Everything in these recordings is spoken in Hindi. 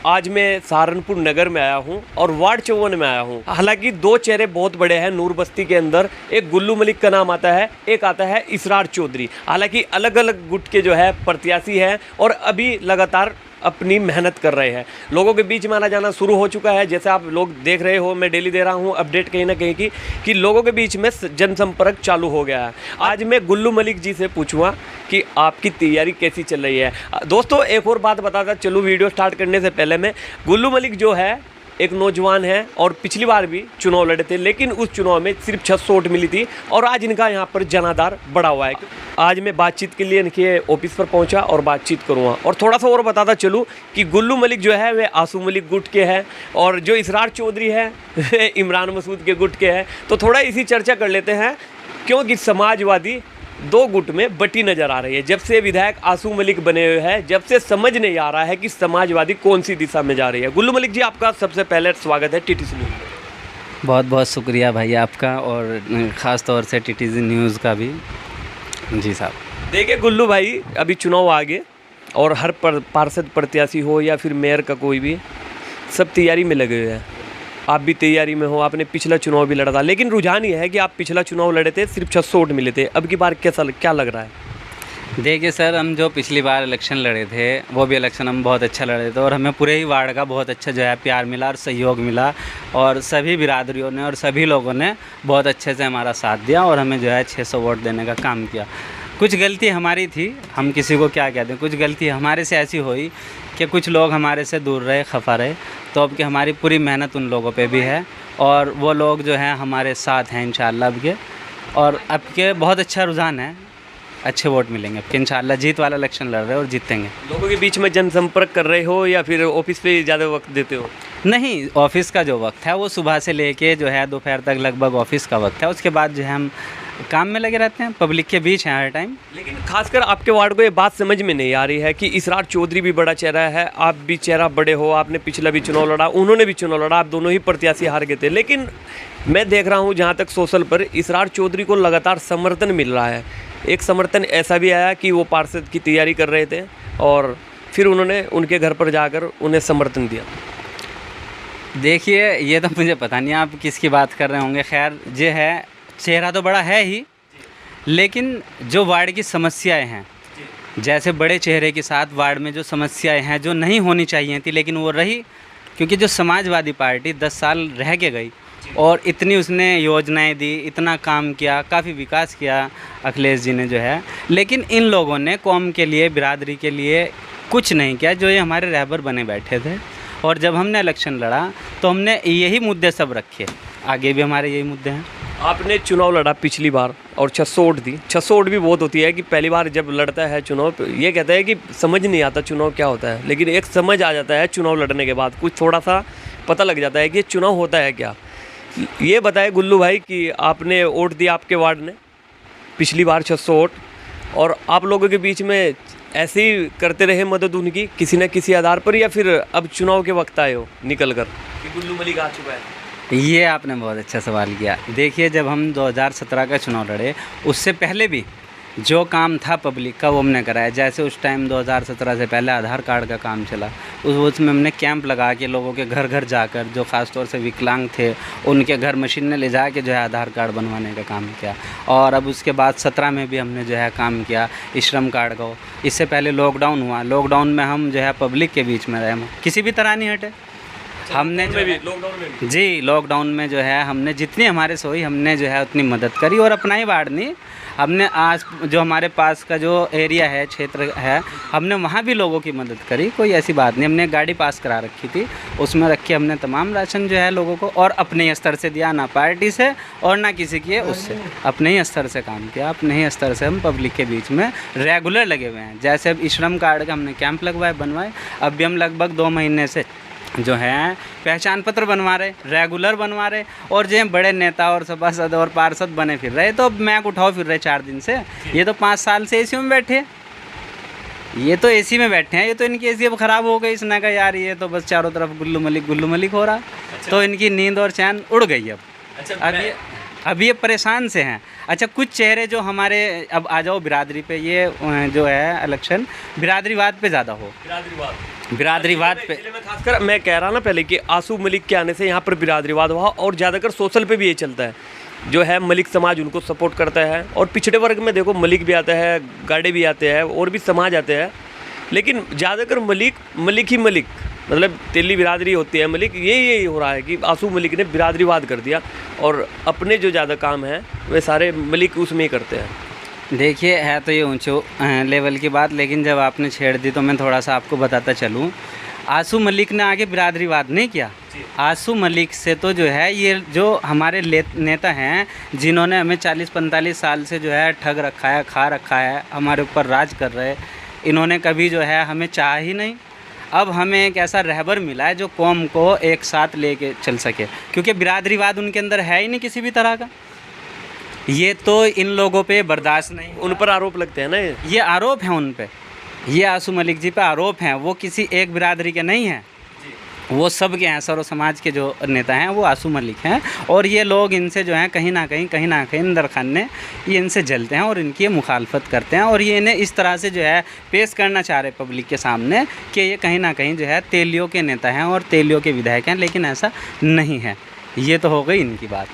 आज मैं सहारनपुर नगर में आया हूं और वार्ड 54 में आया हूं। हालांकि दो चेहरे बहुत बड़े हैं नूर बस्ती के अंदर। एक गुल्लू मलिक का नाम आता है, एक आता है इसरार चौधरी। हालांकि अलग अलग गुट के जो है प्रत्याशी हैं और अभी लगातार अपनी मेहनत कर रहे हैं। लोगों के बीच में आना जाना शुरू हो चुका है। जैसे आप लोग देख रहे हो, मैं डेली दे रहा हूं अपडेट कहीं ना कहीं कि लोगों के बीच में जनसंपर्क चालू हो गया है। आज मैं गुल्लू मलिक जी से पूछूंगा कि आपकी तैयारी कैसी चल रही है। दोस्तों एक और बात बताता चलूँ वीडियो स्टार्ट करने से पहले मैं, गुल्लू मलिक जो है एक नौजवान है और पिछली बार भी चुनाव लड़े थे, लेकिन उस चुनाव में सिर्फ 600 वोट मिली थी और आज इनका यहाँ पर जनाधार बढ़ा हुआ है। आज मैं बातचीत के लिए इनके ऑफिस पर पहुँचा और बातचीत करूँगा। और थोड़ा सा और बताता चलूँ कि गुल्लू मलिक जो है वे आंसू मलिक गुट के हैं और जो इसरार चौधरी है वे इमरान मसूद के गुट के हैं। तो थोड़ा इसी चर्चा कर लेते हैं, क्योंकि समाजवादी दो गुट में बटी नजर आ रही है। जब से विधायक आंसू मलिक बने हुए हैं, जब से समझ नहीं आ रहा है कि समाजवादी कौन सी दिशा में जा रही है। गुल्लू मलिक जी, आपका सबसे पहले स्वागत है टीटीसी न्यूज़ में। बहुत बहुत शुक्रिया भाई आपका, और ख़ास तौर से टीटीसी न्यूज़ का भी। जी साहब। देखिए गुल्लू भाई, अभी चुनाव आगे और हर पार्षद प्रत्याशी हो या फिर मेयर का कोई भी, सब तैयारी में लगे हुए हैं। आप भी तैयारी में हो, आपने पिछला चुनाव भी लड़ा था, लेकिन रुझान ये है कि आप पिछला चुनाव लड़े थे सिर्फ 600 वोट मिले थे। अब की बार क्या लग रहा है? देखिए सर, हम जो पिछली बार इलेक्शन लड़े थे वो भी इलेक्शन हम बहुत अच्छा लड़े थे और हमें पूरे ही वार्ड का बहुत अच्छा जो है प्यार मिला और सहयोग मिला, और सभी बिरादरियों ने और सभी लोगों ने बहुत अच्छे से हमारा साथ दिया और हमें जो है 600 वोट देने का काम किया। कुछ गलती हमारी थी, हम किसी को क्या कहते हैं, कुछ गलती हमारे से ऐसी हुई कि कुछ लोग हमारे से दूर रहे, खफा रहे। तो अब कि हमारी पूरी मेहनत उन लोगों पे भी है और वो लोग जो हैं हमारे साथ हैं इंशाल्लाह अब के, और अब के बहुत अच्छा रुझान है, अच्छे वोट मिलेंगे अब के इंशाल्लाह। जीत वाला इलेक्शन लड़ रहे हो और जीतेंगे। लोगों के बीच में जनसंपर्क कर रहे हो या फिर ऑफिस पे ज़्यादा वक्त देते हो? नहीं, ऑफिस का जो वक्त है वो सुबह से लेके जो है दोपहर तक लगभग ऑफिस का वक्त है। उसके बाद जो है हम काम में लगे रहते हैं, पब्लिक के बीच हैं हर टाइम। लेकिन खासकर आपके वार्ड को ये बात समझ में नहीं आ रही है कि इसरार चौधरी भी बड़ा चेहरा है, आप भी चेहरा बड़े हो, आपने पिछला भी चुनाव लड़ा, उन्होंने भी चुनाव लड़ा, आप दोनों ही प्रत्याशी हार गए थे। लेकिन मैं देख रहा हूँ जहाँ तक सोशल पर इसरार चौधरी को लगातार समर्थन मिल रहा है। एक समर्थन ऐसा भी आया कि वो पार्षद की तैयारी कर रहे थे और फिर उन्होंने उनके घर पर जाकर उन्हें समर्थन दिया। देखिए, ये तो मुझे पता नहीं आप किसकी बात कर रहे होंगे। खैर, ये है, चेहरा तो बड़ा है ही, लेकिन जो वार्ड की समस्याएं हैं, जैसे बड़े चेहरे के साथ वार्ड में जो समस्याएं हैं जो नहीं होनी चाहिए थी लेकिन वो रही, क्योंकि जो समाजवादी पार्टी 10 साल रह के गई और इतनी उसने योजनाएं दी, इतना काम किया, काफ़ी विकास किया अखिलेश जी ने जो है, लेकिन इन लोगों ने कौम के लिए, बिरादरी के लिए कुछ नहीं किया। जो ये हमारे रहबर बने बैठे थे, और जब हमने इलेक्शन लड़ा तो हमने यही मुद्दे सब रखे, आगे भी हमारे यही मुद्दे हैं। आपने चुनाव लड़ा पिछली बार और 600 वोट दी। 600 वोट भी बहुत होती है कि पहली बार जब लड़ता है चुनाव, ये कहता है कि समझ नहीं आता चुनाव क्या होता है, लेकिन एक समझ आ जाता है चुनाव लड़ने के बाद, कुछ थोड़ा सा पता लग जाता है कि चुनाव होता है क्या। ये बताए गुल्लू भाई कि आपने वोट दिया, आपके वार्ड ने पिछली बार 600 वोट, और आप लोगों के बीच में ऐसे ही करते रहे मदद उनकी किसी न किसी आधार पर, या फिर अब चुनाव के वक्त आए हो निकल कर कि गुल्लू मलिक आ चुका है? ये आपने बहुत अच्छा सवाल किया। देखिए, जब हम 2017 का चुनाव लड़े उससे पहले भी जो काम था पब्लिक का वो हमने कराया। जैसे उस टाइम 2017 से पहले आधार कार्ड का काम चला, उसमें हमने कैंप लगा के लोगों के घर घर जाकर, जो ख़ास तौर से विकलांग थे उनके घर मशीन ने ले जा के जो है आधार कार्ड बनवाने का काम किया। और अब उसके बाद 17 में भी हमने जो है काम किया श्रम कार्ड का। इससे पहले लॉकडाउन हुआ, लॉकडाउन में हम जो है पब्लिक के बीच में रहे, किसी भी तरह नहीं हटे। हमने लॉकडाउन में जो है हमने जितनी हमारे से हुई हमने जो है उतनी मदद करी, और अपना ही वार्ड नहीं, हमने आज जो हमारे पास का जो एरिया है, क्षेत्र है, हमने वहाँ भी लोगों की मदद करी। कोई ऐसी बात नहीं, हमने गाड़ी पास करा रखी थी, उसमें रख के हमने तमाम राशन जो है लोगों को, और अपने ही स्तर से दिया, ना पार्टी से और ना किसी की उससे, अपने ही स्तर से काम किया। अपने ही स्तर से हम पब्लिक के बीच में रेगुलर लगे हुए हैं। जैसे अब श्रम कार्ड का हमने कैंप लगवाए, बनवाए, अब भी हम लगभग 2 महीने से जो हैं पहचान पत्र बनवा रहे, रेगुलर बनवा रहे, और जो बड़े नेता और सभासद और पार्षद बने फिर रहे, तो मैक उठाओ फिर रहे 4 दिन से। ये तो 5 साल से एसी में बैठे, ये तो एसी में बैठे हैं, ये तो इनकी एसी अब ख़राब हो गई। इसने कहा यार ये तो बस चारों तरफ गुल्लू मलिक हो रहा। अच्छा। तो इनकी नींद और चैन उड़ गई अब। अच्छा, अब ये परेशान से हैं। अच्छा, कुछ चेहरे जो हमारे, अब आ जाओ बिरादरी पे, ये जो है इलेक्शन बिरादरीवाद पे ज़्यादा हो। बिरादरीवाद पे इसलिए मैं खासकर मैं कह रहा ना पहले कि आंसू मलिक के आने से यहाँ पर बिरादरीवाद हुआ, और ज़्यादातर सोशल पे भी ये चलता है, जो है मलिक समाज उनको सपोर्ट करता है, और पिछड़े वर्ग में देखो मलिक भी आता है, गाड़े भी आते हैं, और भी समाज आते हैं, लेकिन ज़्यादातर मलिक ही मलिक, मतलब तेली बिरादरी होती है मलिक, यही हो रहा है कि आंसू मलिक ने बिरादरीवाद कर दिया, और अपने जो ज़्यादा काम हैं वे सारे मलिक उसमें ही करते हैं। देखिए, है तो ये ऊंचे लेवल की बात, लेकिन जब आपने छेड़ दी तो मैं थोड़ा सा आपको बताता चलूँ। आंसू मलिक ने आगे बिरादरीवाद नहीं किया। आंसू मलिक से तो जो है ये जो हमारे नेता हैं, जिन्होंने हमें 40-45 साल से जो है ठग रखा है, खा रखा है, हमारे ऊपर राज कर रहे, इन्होंने कभी जो है हमें चाहा ही नहीं। अब हमें एक ऐसा रहबर मिला है जो कौम को एक साथ लेके चल सके, क्योंकि बिरादरीवाद उनके अंदर है ही नहीं किसी भी तरह का। ये तो इन लोगों पे बर्दाश्त नहीं, उन पर आरोप लगते हैं ना, ये आरोप हैं उन पे, ये आंसू मलिक जी पे आरोप हैं। वो किसी एक बिरादरी के नहीं हैं, वो सब के हैं, सर्व समाज के जो नेता हैं वो आंसू मलिक हैं। और ये लोग इनसे जो हैं कहीं ना कहीं अंदर खाने ये इनसे जलते हैं और इनकी मुखालफत करते हैं, और ये इन्हें इस तरह से जो है पेश करना चाह रहे पब्लिक के सामने कि ये कहीं ना कहीं जो है तेलियों के नेता हैं और तेलियों के विधायक हैं, लेकिन ऐसा नहीं है। ये तो हो गई इनकी बात।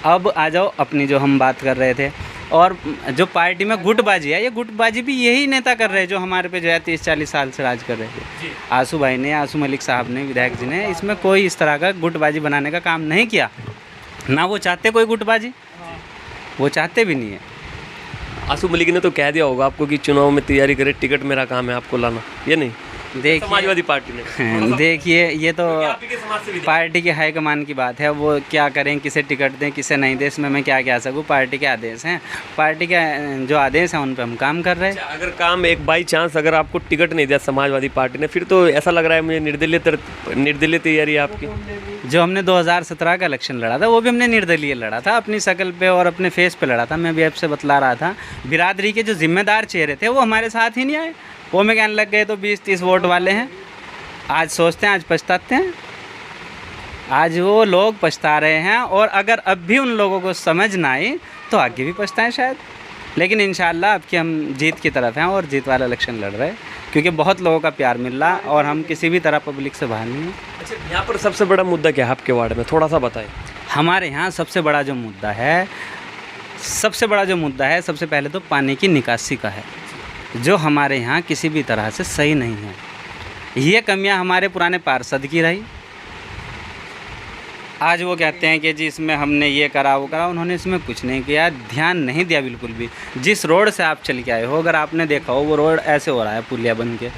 अब आ जाओ अपनी जो हम बात कर रहे थे, और जो पार्टी में गुटबाजी है, ये गुटबाजी भी यही नेता कर रहे हैं जो हमारे पे जो है 30-40 साल से राज कर रहे थे। आंसू भाई ने, आंसू मलिक साहब ने, विधायक जी ने इसमें कोई इस तरह का गुटबाजी बनाने का काम नहीं किया, ना वो चाहते कोई गुटबाजी, वो चाहते भी नहीं है। आंसू मलिक ने तो कह दिया होगा आपको कि चुनाव में तैयारी करे, टिकट मेरा काम है आपको लाना, ये नहीं देखिए समाजवादी पार्टी ने देखिए, ये तो आप ही के समाज से भी पार्टी के हाईकमान की बात है, वो क्या करें, किसे टिकट दें किसे नहीं दें, इसमें मैं क्या कह सकूँ। पार्टी के आदेश हैं, पार्टी के जो आदेश हैं उन पर हम काम कर रहे हैं। अगर काम एक बाई चांस अगर आपको टिकट नहीं दिया समाजवादी पार्टी ने, फिर तो ऐसा लग रहा है मुझे निर्दलीय तैयारी है आपकी। जो हमने 2017 का इलेक्शन लड़ा था वो भी हमने निर्दलीय लड़ा था, अपनी शक्ल पे और अपने फेस पे लड़ा था। मैं भी आपसे बतला रहा था, बिरादरी के जो जिम्मेदार चेहरे थे वो हमारे साथ ही नहीं आए, वो में कहने लग गए तो 20-30 वोट वाले हैं। आज सोचते हैं, आज पछताते हैं, आज वो लोग पछता रहे हैं, और अगर अब भी उन लोगों को समझ ना आई तो आगे भी पछताएं शायद। लेकिन इंशाल्लाह अब की हम जीत की तरफ हैं और जीत वाला इलेक्शन लड़ रहे हैं, क्योंकि बहुत लोगों का प्यार मिल रहा और हम किसी भी तरह पब्लिक से बाहर नहीं हैं। अच्छा, यहाँ पर सबसे बड़ा मुद्दा क्या है आपके वार्ड में, थोड़ा सा बताएं। हमारे यहाँ सबसे बड़ा जो मुद्दा है, सबसे पहले तो पानी की निकासी का है, जो हमारे यहाँ किसी भी तरह से सही नहीं है। ये कमियां हमारे पुराने पार्षद की रही। आज वो कहते हैं कि जी इसमें हमने ये करा वो करा, उन्होंने इसमें कुछ नहीं किया, ध्यान नहीं दिया बिल्कुल भी। जिस रोड से आप चल के आए हो, अगर आपने देखा हो वो रोड ऐसे हो रहा है पुलिया बन के,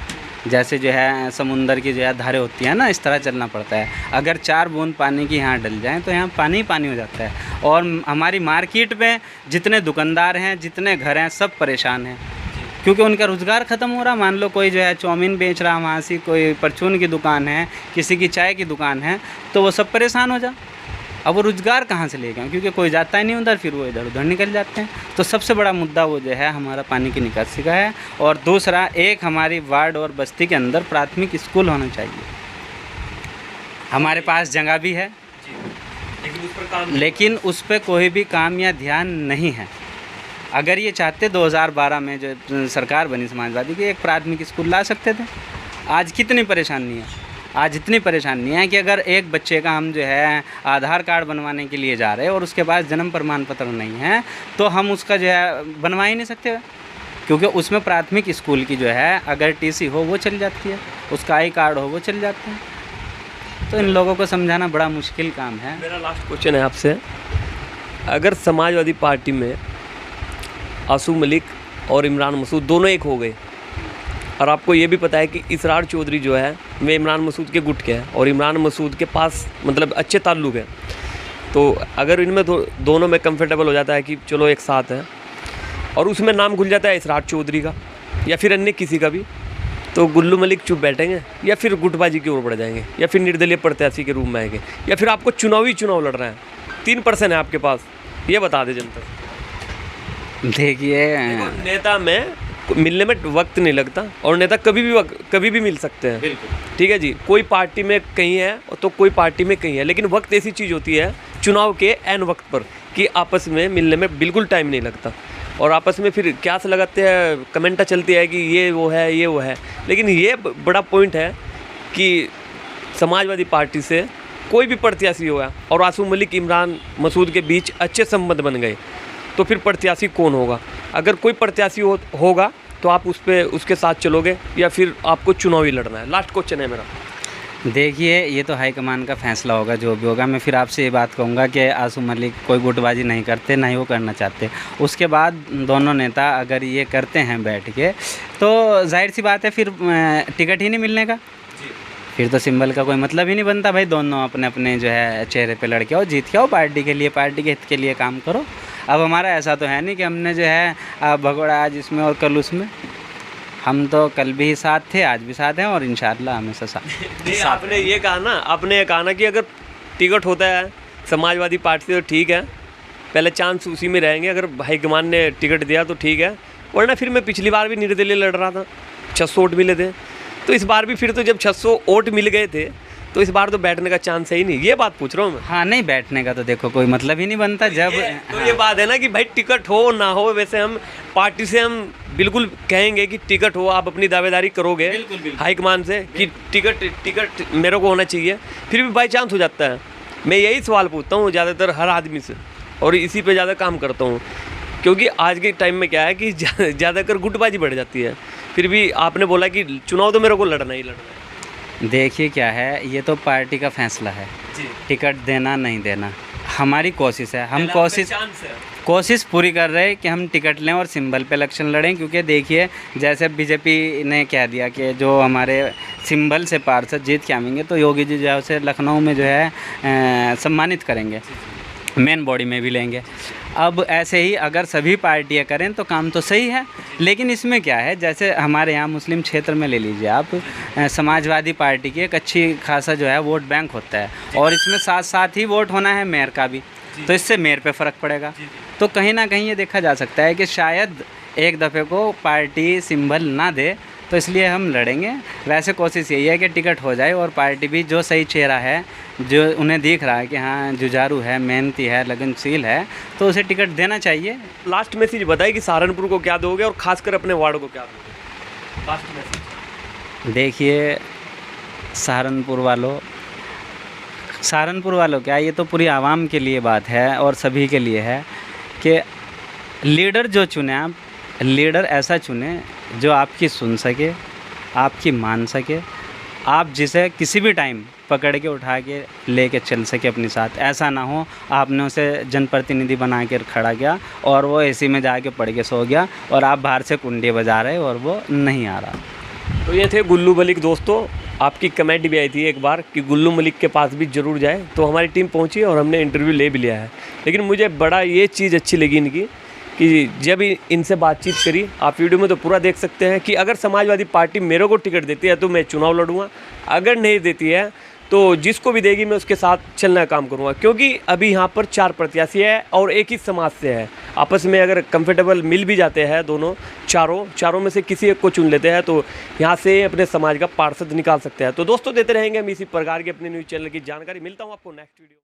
जैसे जो है समुंदर की जो है धारें होती हैं ना, इस तरह चलना पड़ता है। अगर 4 बूंद पानी की यहाँ डल जाएँ तो यहाँ पानी ही पानी हो जाता है। और हमारी मार्केट में जितने दुकानदार हैं, जितने घर हैं, सब परेशान हैं, क्योंकि उनका रोज़गार ख़त्म हो रहा। मान लो कोई जो है चाउमीन बेच रहा, वहाँ से कोई परचून की दुकान है, किसी की चाय की दुकान है, तो वो सब परेशान हो जा। अब वो रोज़गार कहाँ से लेगा, क्योंकि कोई जाता ही नहीं उधर, फिर वो इधर उधर निकल जाते हैं। तो सबसे बड़ा मुद्दा वो जो है हमारा पानी की निकासी का है। और दूसरा, एक हमारी वार्ड और बस्ती के अंदर प्राथमिक स्कूल होना चाहिए। हमारे पास जगह भी है, लेकिन उस पर कोई भी काम या ध्यान नहीं है। अगर ये चाहते 2012 में जो सरकार बनी समाजवादी की, एक प्राथमिक स्कूल ला सकते थे। आज कितनी परेशानी है, आज इतनी परेशानी है कि अगर एक बच्चे का हम जो है आधार कार्ड बनवाने के लिए जा रहे हैं और उसके पास जन्म प्रमाण पत्र नहीं है, तो हम उसका जो है बनवा ही नहीं सकते, क्योंकि उसमें प्राथमिक स्कूल की जो है अगर टीसी हो वो चल जाती है, उसका आई कार्ड हो वो चल जाते हैं। तो इन लोगों को समझाना बड़ा मुश्किल काम है। मेरा लास्ट क्वेश्चन है आपसे, अगर समाजवादी पार्टी में आंसू मलिक और इमरान मसूद दोनों एक हो गए, और आपको ये भी पता है कि इसरार चौधरी जो है वे इमरान मसूद के गुट के हैं और इमरान मसूद के पास मतलब अच्छे ताल्लुक़ हैं, तो अगर इनमें दोनों में कंफर्टेबल हो जाता है कि चलो एक साथ है, और उसमें नाम खुल जाता है इसरार चौधरी का या फिर अन्य किसी का भी, तो गुल्लू मलिक चुप बैठेंगे या फिर गुटबाजी की ओर बढ़ जाएंगे या फिर निर्दलीय प्रत्याशी के रूप में आएंगे, या फिर आपको चुनाव लड़ रहे हैं। 3% है आपके पास, ये बता दे जनता। देखिए, नेता में मिलने में वक्त नहीं लगता और नेता कभी भी मिल सकते हैं। बिल्कुल ठीक है जी, कोई पार्टी में कहीं है तो कोई पार्टी में कहीं है, लेकिन वक्त ऐसी चीज़ होती है चुनाव के ऐन वक्त पर कि आपस में मिलने में बिल्कुल टाइम नहीं लगता, और आपस में फिर क्या से लगाते हैं, कमेंटा चलती है कि ये वो है, लेकिन ये बड़ा पॉइंट है कि समाजवादी पार्टी से कोई भी प्रत्याशी होगा और आसिम मलिक इमरान मसूद के बीच अच्छे संबंध बन गए तो फिर प्रत्याशी कौन होगा? अगर कोई प्रत्याशी होगा तो आप उसके साथ चलोगे या फिर आपको चुनाव ही लड़ना है? लास्ट क्वेश्चन है मेरा। देखिए, ये तो हाईकमान का फैसला होगा जो भी होगा। मैं फिर आपसे ये बात कहूँगा कि आसिम मलिक कोई गुटबाजी नहीं करते, ना ही वो करना चाहते। उसके बाद दोनों नेता अगर ये करते हैं बैठ के, तो जाहिर सी बात है फिर टिकट ही नहीं मिलने का। फिर तो सिंबल का कोई मतलब ही नहीं बनता भाई। दोनों अपने अपने जो है चेहरे पे लड़ के आओ, जीत के आओ, पार्टी के लिए, पार्टी के हित के लिए काम करो। अब हमारा ऐसा तो है नहीं कि हमने जो है भगोड़ा आज इसमें और कल उसमें। हम तो कल भी साथ थे, आज भी साथ हैं और इंशाल्लाह हमेशा साथ। आपने ये कहा ना कि अगर टिकट होता है समाजवादी पार्टी से तो ठीक है, पहले चांस उसी में रहेंगे। अगर हाईकमान ने टिकट दिया तो ठीक है, वरना फिर मैं पिछली बार भी निर्दलीय लड़ रहा था, 600 वोट मिले थे। तो इस बार भी फिर तो जब 600 वोट मिल गए थे तो इस बार तो बैठने का चांस है ही नहीं। ये बात पूछ रहा हूँ मैं। हाँ, नहीं बैठने का तो देखो कोई मतलब ही नहीं बनता जब तो ये बात है ना कि भाई टिकट हो ना हो, वैसे हम पार्टी से हम बिल्कुल कहेंगे कि टिकट हो, आप अपनी दावेदारी करोगे हाईकमान से कि टिकट मेरे को होना चाहिए। फिर भी बाई चांस हो जाता है। मैं यही सवाल पूछता हूँ ज़्यादातर हर आदमी से और इसी पे ज़्यादा काम करता हूँ, क्योंकि आज के टाइम में क्या है कि ज़्यादातर गुटबाजी बढ़ जाती है। फिर भी आपने बोला कि चुनाव तो मेरे को लड़ना ही लड़ना है। देखिए क्या है, ये तो पार्टी का फैसला है टिकट देना नहीं देना। हमारी कोशिश है, हम कोशिश पूरी कर रहे हैं कि हम टिकट लें और सिंबल पे इलेक्शन लड़ें। क्योंकि देखिए जैसे बीजेपी ने कह दिया कि जो हमारे सिंबल से पार्षद जीत के आएंगे तो योगी जी जो है उसे लखनऊ में जो है सम्मानित करेंगे, मेन बॉडी में भी लेंगे। अब ऐसे ही अगर सभी पार्टियां करें तो काम तो सही है। लेकिन इसमें क्या है, जैसे हमारे यहाँ मुस्लिम क्षेत्र में ले लीजिए आप, समाजवादी पार्टी की एक अच्छी खासा जो है वोट बैंक होता है और इसमें साथ साथ ही वोट होना है मेयर का भी, तो इससे मेयर पे फ़र्क पड़ेगा। तो कहीं ना कहीं ये देखा जा सकता है कि शायद एक दफ़े को पार्टी सिंबल ना दे, तो इसलिए हम लड़ेंगे। वैसे कोशिश यही है कि टिकट हो जाए और पार्टी भी जो सही चेहरा है, जो उन्हें दिख रहा है कि हाँ जुझारू है, मेहनती है, लगनशील है, तो उसे टिकट देना चाहिए। लास्ट मैसेज बताइए कि सहारनपुर को क्या दोगे और खासकर अपने वार्ड को क्या दोगे? Last message. देखिए सहारनपुर वालों क्या, ये तो पूरी आवाम के लिए बात है और सभी के लिए है कि लीडर जो चुने आप, लीडर ऐसा चुने जो आपकी सुन सके, आपकी मान सके, आप जिसे किसी भी टाइम पकड़ के उठा के लेके चल सके अपने साथ। ऐसा ना हो आपने उसे जनप्रतिनिधि बना कर खड़ा किया और वो एसी में जाके पड़ के सो गया और आप बाहर से कुंडी बजा रहे और वो नहीं आ रहा। तो ये थे गुल्लू मलिक। दोस्तों, आपकी कमेंट भी आई थी एक बार कि गुल्लू मलिक के पास भी ज़रूर जाए, तो हमारी टीम पहुंची और हमने इंटरव्यू ले भी लिया है। लेकिन मुझे बड़ा ये चीज़ अच्छी लगी इनकी कि जब इनसे बातचीत करी, आप वीडियो में तो पूरा देख सकते हैं कि अगर समाजवादी पार्टी मेरे को टिकट देती है तो मैं चुनाव लड़ूंगा, अगर नहीं देती है तो जिसको भी देगी मैं उसके साथ चलने का काम करूंगा। क्योंकि अभी यहाँ पर 4 प्रत्याशी है और एक ही समाज से है। आपस में अगर कंफर्टेबल मिल भी जाते हैं दोनों, चारों में से किसी एक को चुन लेते हैं तो यहाँ से अपने समाज का पार्षद निकाल सकते हैं। तो दोस्तों, देते रहेंगे हम इसी प्रकार की अपने न्यूज़ चैनल की जानकारी। मिलता हूँ आपको नेक्स्ट वीडियो।